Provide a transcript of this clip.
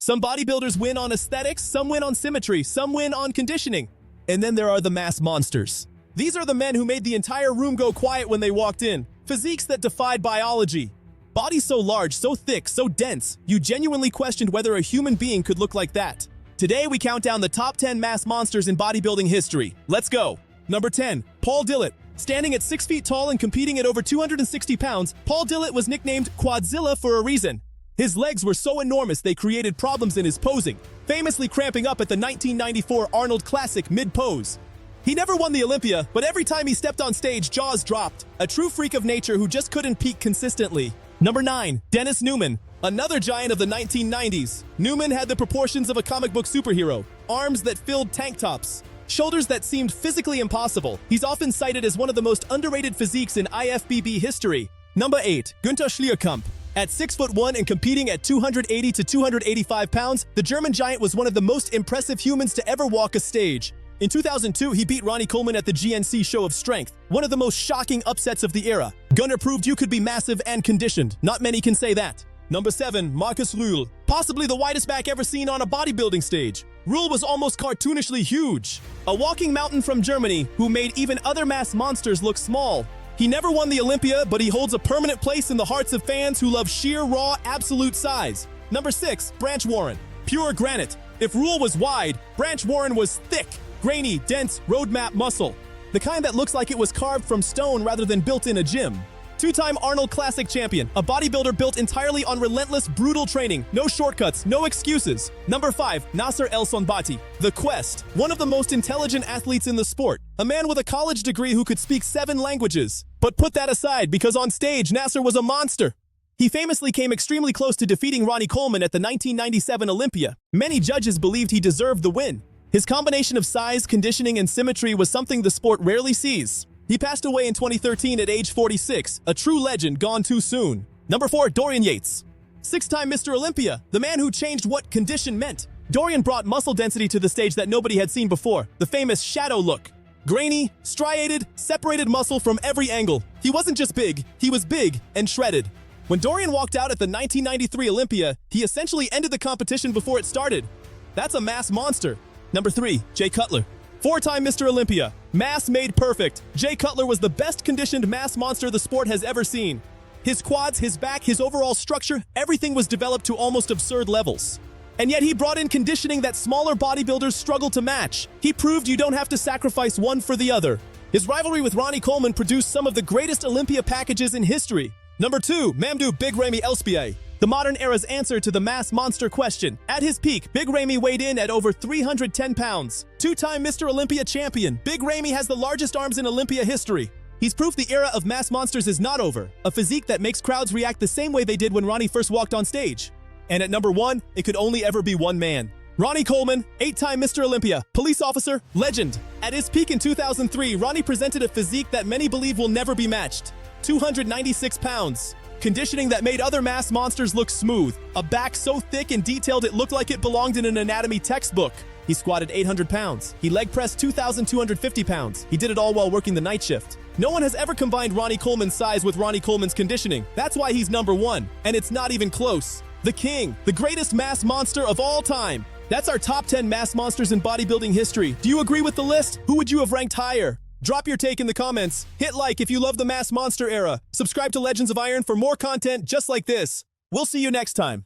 Some bodybuilders win on aesthetics, some win on symmetry, some win on conditioning. And then there are the mass monsters. These are the men who made the entire room go quiet when they walked in. Physiques that defied biology. Bodies so large, so thick, so dense, you genuinely questioned whether a human being could look like that. Today we count down the top 10 mass monsters in bodybuilding history. Let's go. Number 10, Paul Dillet. Standing at 6 feet tall and competing at over 260 pounds, Paul Dillet was nicknamed Quadzilla for a reason. His legs were so enormous they created problems in his posing, famously cramping up at the 1994 Arnold Classic mid-pose. He never won the Olympia, but every time he stepped on stage, jaws dropped. A true freak of nature who just couldn't peak consistently. Number 9, Dennis Newman. Another giant of the 1990s. Newman had the proportions of a comic book superhero, arms that filled tank tops, shoulders that seemed physically impossible. He's often cited as one of the most underrated physiques in IFBB history. Number 8, Günter Schlierkamp. At 6'1" and competing at 280 to 285 pounds, the German giant was one of the most impressive humans to ever walk a stage. In 2002, he beat Ronnie Coleman at the GNC Show of Strength, one of the most shocking upsets of the era. Günter proved you could be massive and conditioned. Not many can say that. Number 7, Markus Rühl. Possibly the widest back ever seen on a bodybuilding stage. Rühl was almost cartoonishly huge. A walking mountain from Germany who made even other mass monsters look small. He never won the Olympia, but he holds a permanent place in the hearts of fans who love sheer, raw, absolute size. Number 6, Branch Warren. Pure granite. If Rühl was wide, Branch Warren was thick, grainy, dense, roadmap muscle. The kind that looks like it was carved from stone rather than built in a gym. Two-time Arnold Classic champion, a bodybuilder built entirely on relentless, brutal training. No shortcuts, no excuses. Number 5, Nasser El Sonbaty. The Quest. One of the most intelligent athletes in the sport. A man with a college degree who could speak 7 languages. But put that aside, because on stage, Nasser was a monster. He famously came extremely close to defeating Ronnie Coleman at the 1997 Olympia. Many judges believed he deserved the win. His combination of size, conditioning, and symmetry was something the sport rarely sees. He passed away in 2013 at age 46, a true legend gone too soon. Number 4, Dorian Yates. 6-time Mr. Olympia, the man who changed what condition meant. Dorian brought muscle density to the stage that nobody had seen before, the famous shadow look. Grainy, striated, separated muscle from every angle. He wasn't just big, he was big and shredded. When Dorian walked out at the 1993 Olympia, he essentially ended the competition before it started. That's a mass monster. Number 3, Jay Cutler. 4-time Mr. Olympia. Mass made perfect. Jay Cutler was the best conditioned mass monster the sport has ever seen. His quads, his back, his overall structure, everything was developed to almost absurd levels. And yet he brought in conditioning that smaller bodybuilders struggle to match. He proved you don't have to sacrifice one for the other. His rivalry with Ronnie Coleman produced some of the greatest Olympia packages in history. Number 2, Mamdou Big Ramy Elspiay. The modern era's answer to the mass monster question. At his peak, Big Ramy weighed in at over 310 pounds. 2-time Mr. Olympia champion, Big Ramy has the largest arms in Olympia history. He's proof the era of mass monsters is not over, a physique that makes crowds react the same way they did when Ronnie first walked on stage. And at number 1, it could only ever be one man. Ronnie Coleman, 8-time Mr. Olympia, police officer, legend. At his peak in 2003, Ronnie presented a physique that many believe will never be matched. 296 pounds. Conditioning that made other mass monsters look smooth. A back so thick and detailed it looked like it belonged in an anatomy textbook. He squatted 800 pounds. He leg pressed 2,250 pounds. He did it all while working the night shift. No one has ever combined Ronnie Coleman's size with Ronnie Coleman's conditioning. That's why he's number 1. And it's not even close. The king, the greatest mass monster of all time. That's our top 10 mass monsters in bodybuilding history. Do you agree with the list? Who would you have ranked higher? Drop your take in the comments. Hit like if you love the mass monster era. Subscribe to Legends of Iron for more content just like this. We'll see you next time.